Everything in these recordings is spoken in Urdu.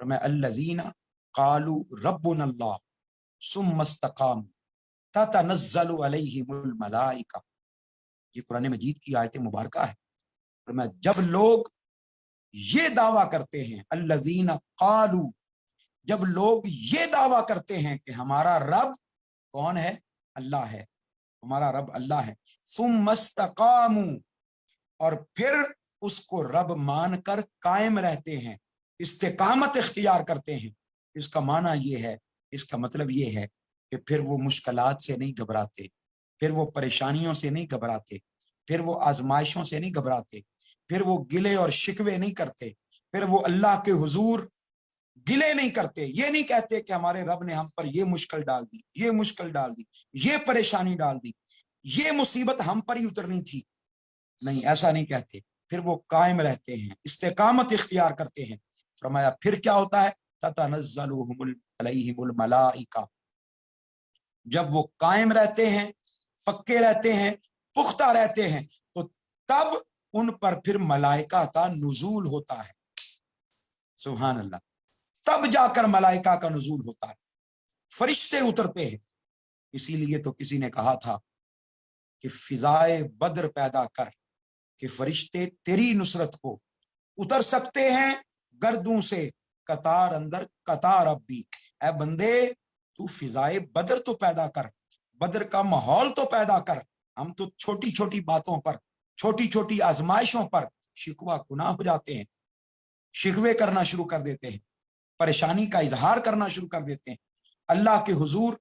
فرمایا الذین قالوا ربنا اللہ ثم استقاموا تتنزل علیہم الملائکہ، یہ قرآن مجید کی آیت مبارکہ ہے۔ فرمایا جب لوگ یہ دعویٰ کرتے ہیں، الذین قالوا، جب لوگ یہ دعویٰ کرتے ہیں کہ ہمارا رب کون ہے؟ اللہ ہے، ہمارا رب اللہ ہے، ثم استقاموا، اور پھر اس کو رب مان کر قائم رہتے ہیں، استقامت اختیار کرتے ہیں۔ اس کا معنی یہ ہے، اس کا مطلب یہ ہے کہ پھر وہ مشکلات سے نہیں گھبراتے، پھر وہ پریشانیوں سے نہیں گھبراتے، پھر وہ آزمائشوں سے نہیں گھبراتے، پھر وہ گلے اور شکوے نہیں کرتے، پھر وہ اللہ کے حضور گلے نہیں کرتے، یہ نہیں کہتے کہ ہمارے رب نے ہم پر یہ مشکل ڈال دی، یہ مشکل ڈال دی، یہ پریشانی ڈال دی، یہ مصیبت ہم پر ہی اترنی تھی، نہیں، ایسا نہیں کہتے، پھر وہ قائم رہتے ہیں، استقامت اختیار کرتے ہیں۔ فرمایا پھر کیا ہوتا ہے؟ تتنزل علیہم الملائکہ، جب وہ قائم رہتے ہیں، پکے رہتے ہیں، پختہ رہتے ہیں، تو تب ان پر پھر ملائکہ کا نزول ہوتا ہے۔ سبحان اللہ، تب جا کر ملائکہ کا نزول ہوتا ہے، فرشتے اترتے ہیں۔ اسی لیے تو کسی نے کہا تھا کہ فضائے بدر پیدا کر کہ فرشتے تیری نصرت کو اتر سکتے ہیں گردوں سے، قطار اندر قطار اب بھی۔ اے بندے تو فضائے بدر تو پیدا کر، بدر کا ماحول تو پیدا کر، ہم تو چھوٹی چھوٹی باتوں پر، چھوٹی چھوٹی آزمائشوں پر شکوہ گناہ ہو جاتے ہیں، شکوے کرنا شروع کر دیتے ہیں، پریشانی کا اظہار کرنا شروع کر دیتے ہیں، اللہ کے حضور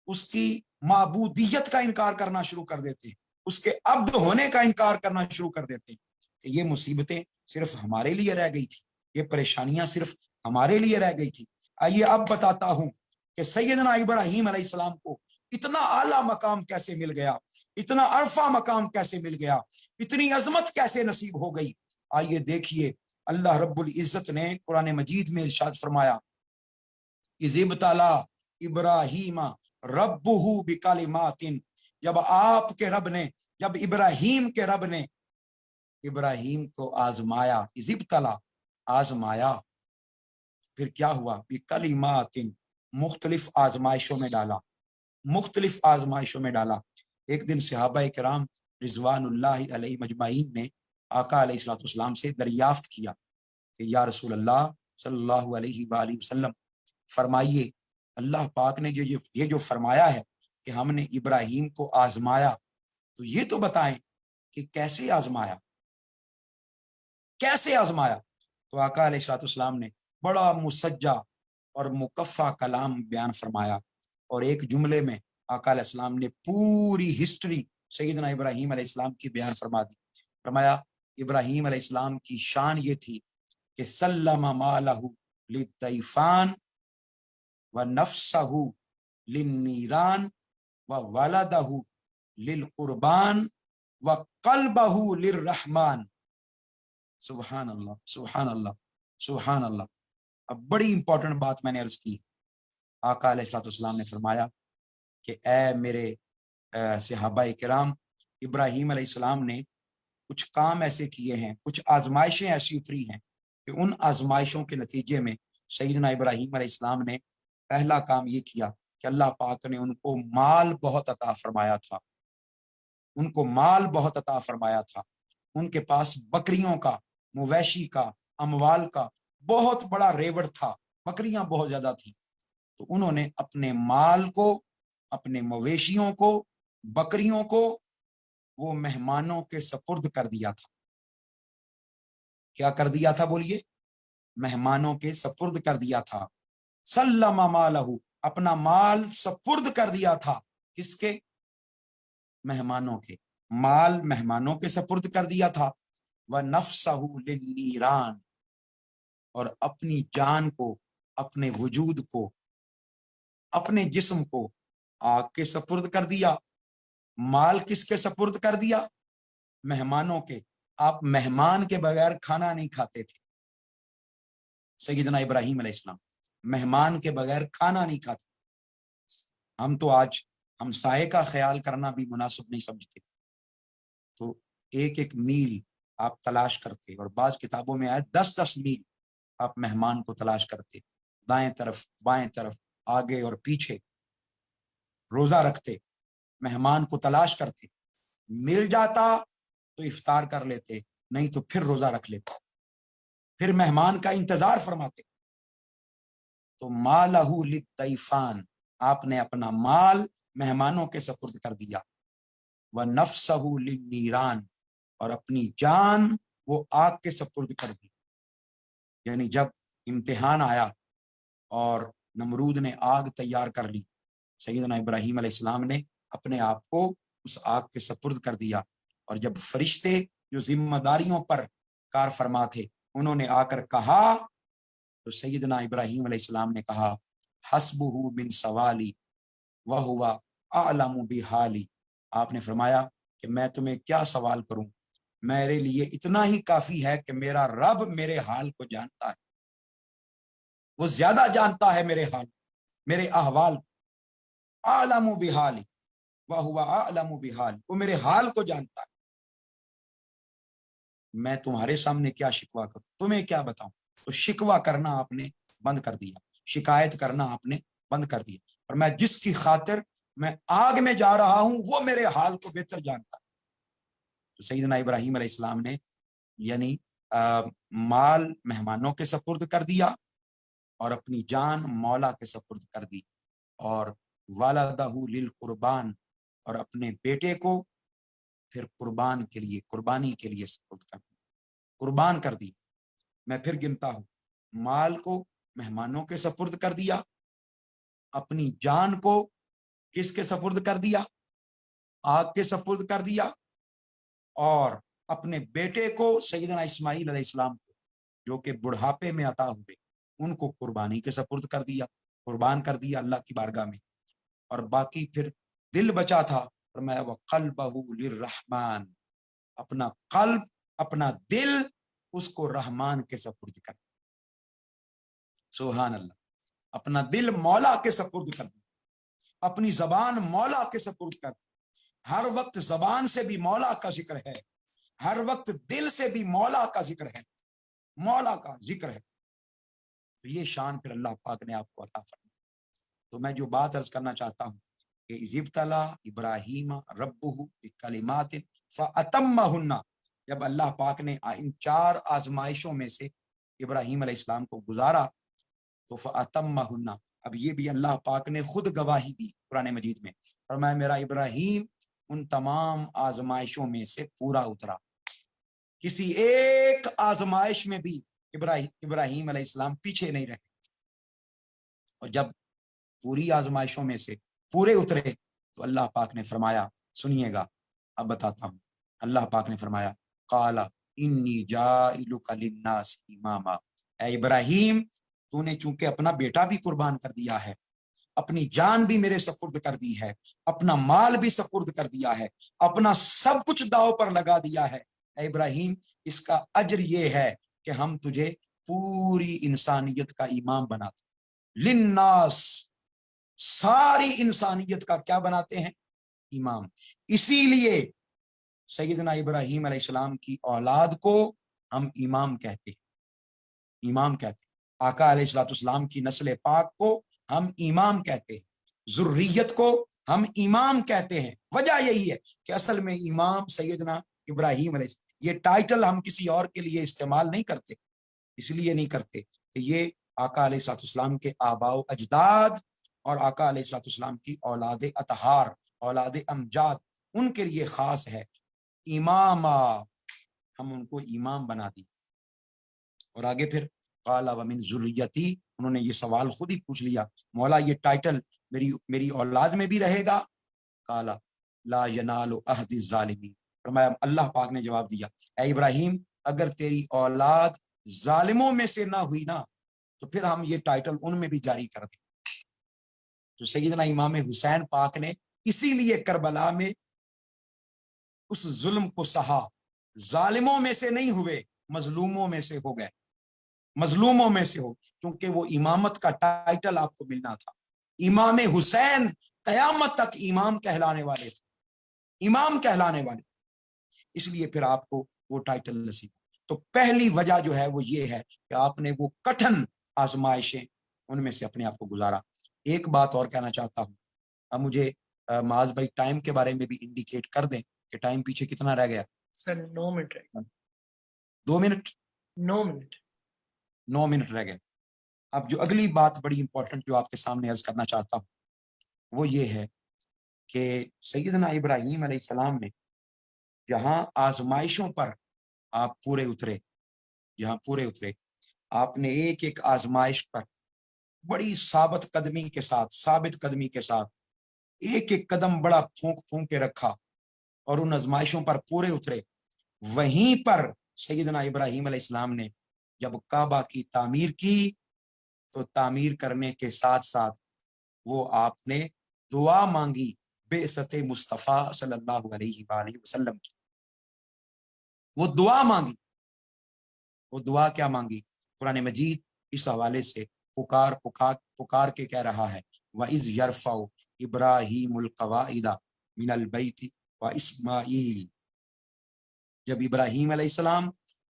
اس کی معبودیت کا انکار کرنا شروع کر دیتے ہیں، اس کے عبد ہونے کا انکار کرنا شروع کر دیتے ہیں کہ یہ مصیبتیں صرف ہمارے لیے رہ گئی تھی، یہ پریشانیاں صرف ہمارے لیے رہ گئی تھی۔ آئیے اب بتاتا ہوں کہ سیدنا ابراہیم علیہ السلام کو اتنا اعلیٰ مقام کیسے مل گیا، اتنا عرفہ مقام کیسے مل گیا، اتنی عظمت کیسے نصیب ہو گئی۔ آئیے دیکھیے، اللہ رب العزت نے قرآن مجید میں ارشاد فرمایا، اذ ابتلی ابراہیم ربہ بکلمات، جب آپ کے رب نے، جب ابراہیم کے رب نے ابراہیم کو آزمایا، اذ ابتلی، آزمایا، پھر کیا ہوا؟ بکلمات، مختلف آزمائشوں میں ڈالا، مختلف آزمائشوں میں ڈالا۔ ایک دن صحابہ کرام رضوان اللہ علیہ مجمعین نے آقا علیہ الصلوۃ والسلام سے دریافت کیا کہ یا رسول اللہ صلی اللہ علیہ وآلہ وسلم، فرمائیے اللہ پاک نے یہ جو فرمایا ہے کہ ہم نے ابراہیم کو آزمایا، تو یہ تو بتائیں کہ کیسے آزمایا، کیسے آزمایا؟ تو آقا علیہ الصلوۃ والسلام نے بڑا مسجع اور مکفہ کلام بیان فرمایا، اور ایک جملے میں آقا علیہ السلام نے پوری ہسٹری سیدنا ابراہیم علیہ السلام کی بیان فرما دی۔ فرمایا ابراہیم علیہ السلام کی شان یہ تھی کہ سلم مالہ للطیفان ونفسہ للنیران وولدہ للقربان وقلبہ للرحمن۔ سبحان اللہ، سبحان اللہ، سبحان اللہ۔ اب بڑی امپورٹنٹ بات میں نے عرض کی، آقا علیہ الصلوۃ والسلام نے فرمایا کہ اے میرے صحابہ کرام، ابراہیم علیہ السلام نے کچھ کام ایسے کیے ہیں، کچھ آزمائشیں ایسی اتری ہیں کہ ان آزمائشوں کے نتیجے میں سیدنا ابراہیم علیہ السلام نے پہلا کام یہ کیا کہ اللہ پاک نے ان کو مال بہت عطا فرمایا تھا، ان کو مال بہت عطا فرمایا تھا، ان کے پاس بکریوں کا، مویشی کا، اموال کا بہت بڑا ریوڑ تھا، بکریاں بہت زیادہ تھیں، تو انہوں نے اپنے مال کو، اپنے مویشیوں کو، بکریوں کو وہ مہمانوں کے سپرد کر دیا تھا۔ کیا کر دیا تھا بولیے؟ مہمانوں کے سپرد کر دیا تھا۔ سلم مالہ، اپنا مال سپرد کر دیا تھا، کس کے؟ مہمانوں کے، مال مہمانوں کے سپرد کر دیا تھا۔ وَنَفْسَهُ لِلنِّيرَانِ، اور اپنی جان کو، اپنے وجود کو، اپنے جسم کو آگ کے سپرد کر دیا۔ مال کس کے سپرد کر دیا؟ مہمانوں کے۔ آپ مہمان کے بغیر کھانا نہیں کھاتے تھے، سیدنا ابراہیم علیہ السلام مہمان کے بغیر کھانا نہیں کھاتے۔ ہم تو آج ہمسائے کا خیال کرنا بھی مناسب نہیں سمجھتے، تو ایک ایک میل آپ تلاش کرتے، اور بعض کتابوں میں آئے 10 میل آپ مہمان کو تلاش کرتے، دائیں طرف بائیں طرف آگے اور پیچھے روزہ رکھتے، مہمان کو تلاش کرتے، مل جاتا تو افطار کر لیتے، نہیں تو پھر روزہ رکھ لیتے، پھر مہمان کا انتظار فرماتے۔ تو مالہ للضیفان، آپ نے اپنا مال مہمانوں کے سپرد کر دیا، وَنَفْسَهُ لِلنِّيرَانِ، اور اپنی جان وہ آگ کے سپرد کر دی۔ یعنی جب امتحان آیا اور نمرود نے آگ تیار کر لی، سیدنا ابراہیم علیہ السلام نے اپنے آپ کو اس آگ کے سپرد کر دیا، اور جب فرشتے جو ذمہ داریوں پر کار فرما تھے انہوں نے آ کر کہا تو سیدنا ابراہیم علیہ السلام نے کہا حسبہ من سوالی وہو اعلم بحالی، آپ نے فرمایا کہ میں تمہیں کیا سوال کروں، میرے لیے اتنا ہی کافی ہے کہ میرا رب میرے حال کو جانتا ہے، وہ زیادہ جانتا ہے میرے حال، میرے احوال، اعلم بحالی وہو اعلم بحالی، وہ میرے حال کو جانتا ہے، میں تمہارے سامنے کیا شکوہ کروں، تمہیں کیا بتاؤں۔ تو شکوہ کرنا آپ نے بند کر دیا، شکایت کرنا آپ نے بند کر دیا، اور میں جس کی خاطر میں آگ میں جا رہا ہوں وہ میرے حال کو بہتر جانتا ہے۔ تو سیدنا ابراہیم علیہ السلام نے یعنی مال مہمانوں کے سپرد کر دیا اور اپنی جان مولا کے سپرد کر دی، اور والدہ للقربان، اور اپنے بیٹے کو پھر قربان کے لیے، قربانی کے لیے سپرد کر دی، قربان کر دی۔ میں پھر گنتا ہوں، مال کو مہمانوں کے سپرد کر دیا، اپنی جان کو کس کے سپرد کر دیا، آگ کے سپرد کر دیا، اور اپنے بیٹے کو سیدنا اسماعیل علیہ السلام کو جو کہ بڑھاپے میں عطا ہوئے ان کو قربانی کے سپرد کر دیا، قربان کر دیا اللہ کی بارگاہ میں، اور باقی پھر دل بچا تھا، اور میں وَقَلْبَهُ لِلرَّحْمَانِ، اپنا قلب، اپنا دل اس کو رحمان کے سپرد کر، سبحان اللہ، اپنا دل مولا کے سپرد کر دیا، اپنی زبان مولا کے سپرد کر، ہر وقت زبان سے بھی مولا کا ذکر ہے، ہر وقت دل سے بھی مولا کا ذکر ہے، مولا کا ذکر ہے۔ تو یہ شان پھر اللہ پاک نے آپ کو عطا فرمائی۔ تو میں جو بات عرض کرنا چاہتا ہوں کہ اذ ابتلی ابراہیم ربہ بکلمات فاتمہن، جب اللہ پاک نے ان 4 آزمائشوں میں سے ابراہیم علیہ السلام کو گزارا تو فاتمہن، اب یہ بھی اللہ پاک نے خود گواہی دی قرآن مجید میں، فرمایا میرا ابراہیم ان تمام آزمائشوں میں سے پورا اترا، کسی ایک آزمائش میں بھی ابراہیم علیہ السلام پیچھے نہیں رہے، اور جب پوری آزمائشوں میں سے پورے اترے تو اللہ پاک نے فرمایا، سنیے گا اب بتاتا ہوں، اللہ پاک نے فرمایا قال انی جاعلک للناس اماما، اے ابراہیم تو نے چونکہ اپنا بیٹا بھی قربان کر دیا ہے، اپنی جان بھی میرے سپرد کر دی ہے، اپنا مال بھی سپرد کر دیا ہے، اپنا سب کچھ داؤ پر لگا دیا ہے، اے ابراہیم اس کا اجر یہ ہے کہ ہم تجھے پوری انسانیت کا امام بناتے، للناس، ساری انسانیت کا کیا بناتے ہیں، امام۔ اسی لیے سیدنا ابراہیم علیہ السلام کی اولاد کو ہم امام کہتے ہیں، امام کہتے ہیں، آقا علیہ الصلوۃ والسلام کی نسل پاک کو ہم امام کہتے ہیں، ذریت کو ہم امام کہتے ہیں۔ وجہ یہی ہے کہ اصل میں امام سیدنا ابراہیم علیہ السلام، یہ ٹائٹل ہم کسی اور کے لیے استعمال نہیں کرتے، اس لیے نہیں کرتے کہ یہ آقا علیہ الصلوۃ والسلام کے آباء و اجداد اور آقا علیہ الصلوۃ والسلام کی اولاد اطہار، اولاد امجاد، ان کے لیے خاص ہے، امام، ہم ان کو امام بنا دی۔ اور آگے پھر قال ومن ذریتی، انہوں نے یہ سوال خود ہی پوچھ لیا، مولا یہ ٹائٹل میری اولاد میں بھی رہے گا؟ قال لا ینال عہد الظالمین، فرمایا اللہ پاک نے جواب دیا، اے ابراہیم اگر تیری اولاد ظالموں میں سے نہ ہوئی نا تو پھر ہم یہ ٹائٹل ان میں بھی جاری کر دیں۔ تو سیدنا امام حسین پاک نے اسی لیے کربلا میں اس ظلم کو سہا، ظالموں میں سے نہیں ہوئے، مظلوموں میں سے ہو گئے، مظلوموں میں سے ہو، کیونکہ وہ امامت کا ٹائٹل آپ کو ملنا تھا۔ امام حسین قیامت تک امام کہلانے والے تھے، امام کہلانے والے تھے، اس لیے پھر آپ کو وہ ٹائٹل نصیب۔ تو پہلی وجہ جو ہے وہ یہ ہے کہ آپ نے وہ کٹھن آزمائشیں ان میں سے اپنے آپ کو گزارا۔ ایک بات اور کہنا چاہتا ہوں، اب مجھے معاذ بھائی ٹائم کے بارے میں بھی انڈیکیٹ کر دیں کہ ٹائم پیچھے کتنا رہ گیا۔ سر 9 منٹ رہ گئے۔ 2 منٹ 9 منٹ رہ گئے۔ اب جو اگلی بات بڑی امپورٹنٹ جو آپ کے سامنے عرض کرنا چاہتا ہوں وہ یہ ہے کہ سیدنا ابراہیم علیہ السلام نے جہاں آزمائشوں پر آپ پورے اترے، جہاں پورے اترے، آپ نے ایک ایک آزمائش پر بڑی ثابت قدمی کے ساتھ ایک ایک قدم بڑا پھونک کے رکھا اور ان آزمائشوں پر پورے اترے۔ وہیں پر سیدنا ابراہیم علیہ السلام نے جب کعبہ کی تعمیر کی تو تعمیر کرنے کے ساتھ ساتھ وہ آپ نے دعا مانگی بعثت مصطفیٰ صلی اللہ علیہ وآلہ وسلم کی۔ وہ دعا مانگی، وہ دعا کیا مانگی؟ قرآن مجید اس حوالے سے پکار کے کہہ رہا ہے وَإِذْ يَرْفَعُ إِبْرَاهِيمُ الْقَوَاعِدَ مِنَ الْبَيْتِ وَإِسْمَاعِيلُ، جب ابراہیم علیہ السلام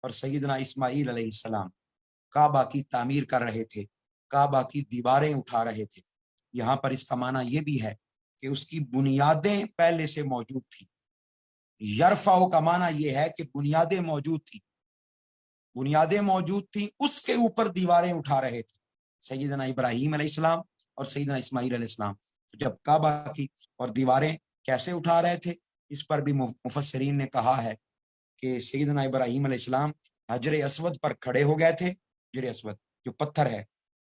اور سیدنا اسماعیل علیہ السلام کعبہ کی تعمیر کر رہے تھے، کعبہ کی دیواریں اٹھا رہے تھے، یہاں پر اس کا معنی یہ بھی ہے کہ اس کی بنیادیں پہلے سے موجود تھی۔ یرفع کا معنی یہ ہے کہ بنیادیں موجود تھی، بنیادیں موجود تھیں، اس کے اوپر دیواریں اٹھا رہے تھے سیدنا ابراہیم علیہ السلام اور سیدنا اسماعیل علیہ السلام۔ جب کعبہ کی اور دیواریں کیسے اٹھا رہے تھے، اس پر بھی مفسرین نے کہا ہے کہ سیدنا ابراہیم علیہ السلام حجر اسود پر کھڑے ہو گئے تھے۔ حجر اسود جو پتھر ہے،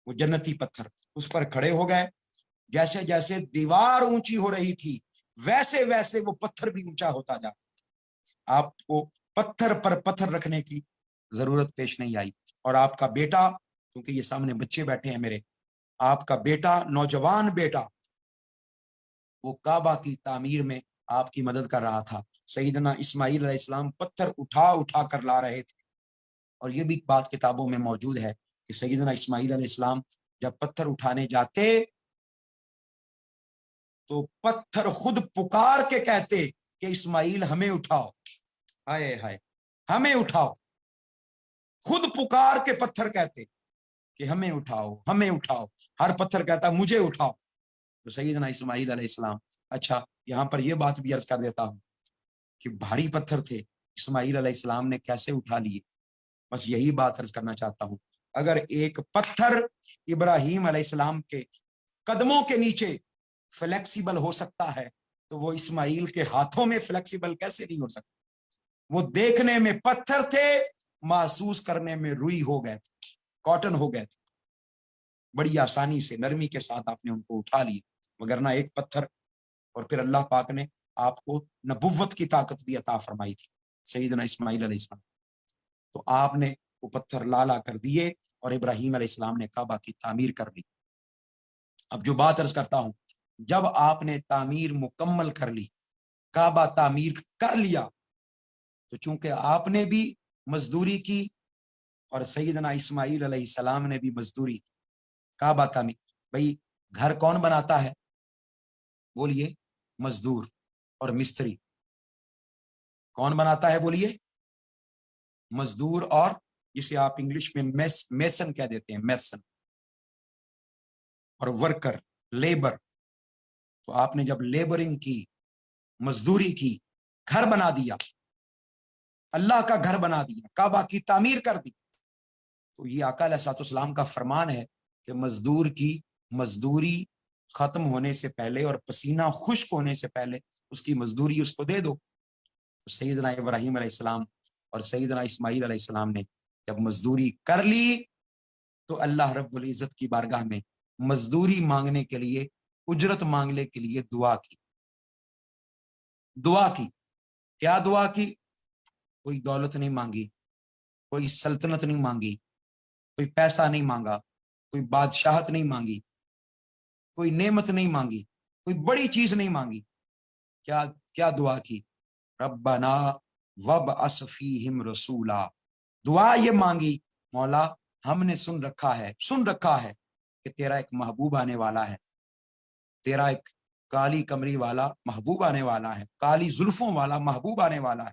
وہ جنتی پتھر، اس پر کھڑے ہو گئے۔ جیسے جیسے دیوار اونچی ہو رہی تھی ویسے ویسے وہ پتھر بھی اونچا ہوتا جا، آپ کو پتھر پر پتھر رکھنے کی ضرورت پیش نہیں آئی۔ اور آپ کا بیٹا، کیونکہ یہ سامنے بچے بیٹھے ہیں میرے، آپ کا بیٹا، نوجوان بیٹا، وہ کعبہ کی تعمیر میں آپ کی مدد کر رہا تھا۔ سیدنا اسماعیل علیہ السلام پتھر اٹھا کر لا رہے تھے، اور یہ بھی بات کتابوں میں موجود ہے کہ سیدنا اسماعیل علیہ السلام جب پتھر اٹھانے جاتے تو پتھر خود پکار کے کہتے کہ اسماعیل ہمیں اٹھاؤ، ہائے ہائے ہمیں اٹھاؤ، خود پکار کے پتھر کہتے کہ ہمیں اٹھاؤ ہمیں اٹھاؤ، ہر پتھر کہتا مجھے اٹھاؤ۔ تو سیدنا اسماعیل علیہ السلام، اچھا یہاں پر یہ بات بھی عرض کر دیتا ہوں کہ بھاری پتھر تھے، اسماعیل علیہ السلام نے کیسے اٹھا لیے؟ بس یہی بات عرض کرنا چاہتا ہوں، اگر ایک پتھر ابراہیم علیہ السلام کے قدموں کے نیچے فلیکسیبل ہو سکتا ہے تو وہ اسماعیل کے ہاتھوں میں فلیکسیبل کیسے نہیں ہو سکتا؟ وہ دیکھنے میں پتھر تھے، محسوس کرنے میں روئی ہو گئے تھے، کاٹن ہو گئے تھے، بڑی آسانی سے نرمی کے ساتھ آپ نے ان کو اٹھا لیے۔ وگرنہ ایک پتھر، اور پھر اللہ پاک نے آپ کو نبوت کی طاقت بھی عطا فرمائی تھی سیدنا اسماعیل علیہ السلام، تو آپ نے وہ پتھر لا کر دیے اور ابراہیم علیہ السلام نے کعبہ کی تعمیر کر لی۔ اب جو بات عرض کرتا ہوں، جب آپ نے تعمیر مکمل کر لی، کعبہ تعمیر کر لیا، تو چونکہ آپ نے بھی مزدوری کی اور سیدنا اسماعیل علیہ السلام نے بھی مزدوری کی، کعبہ تعمیر، بھئی گھر کون بناتا ہے؟ بولیے، مزدور اور مستری۔ کون بناتا ہے؟ بولیے، مزدور، اور جسے آپ انگلش میں میسن کہہ دیتے ہیں، میسن، اور ورکر، لیبر۔ تو آپ نے جب لیبرنگ کی، مزدوری کی، گھر بنا دیا، اللہ کا گھر بنا دیا، کعبہ کی تعمیر کر دی، تو یہ آقا علیہ الصلوۃ والسلام کا فرمان ہے کہ مزدور کی مزدوری ختم ہونے سے پہلے اور پسینہ خشک ہونے سے پہلے اس کی مزدوری اس کو دے دو۔ تو سیدنا ابراہیم علیہ السلام اور سیدنا اسماعیل علیہ السلام نے جب مزدوری کر لی تو اللہ رب العزت کی بارگاہ میں مزدوری مانگنے کے لیے، اجرت مانگنے کے لیے دعا کی۔ دعا کی، کیا دعا کی؟ کوئی دولت نہیں مانگی، کوئی سلطنت نہیں مانگی، کوئی پیسہ نہیں مانگا، کوئی بادشاہت نہیں مانگی، کوئی نعمت نہیں مانگی، کوئی بڑی چیز نہیں مانگی۔ کیا دعا کی؟ ربنا وابعث فیہم رسولا، دعا یہ مانگی، مولا ہم نے سن رکھا ہے کہ تیرا ایک محبوب آنے والا ہے، تیرا ایک کالی کمری والا محبوب آنے والا ہے، کالی زلفوں والا محبوب آنے والا ہے،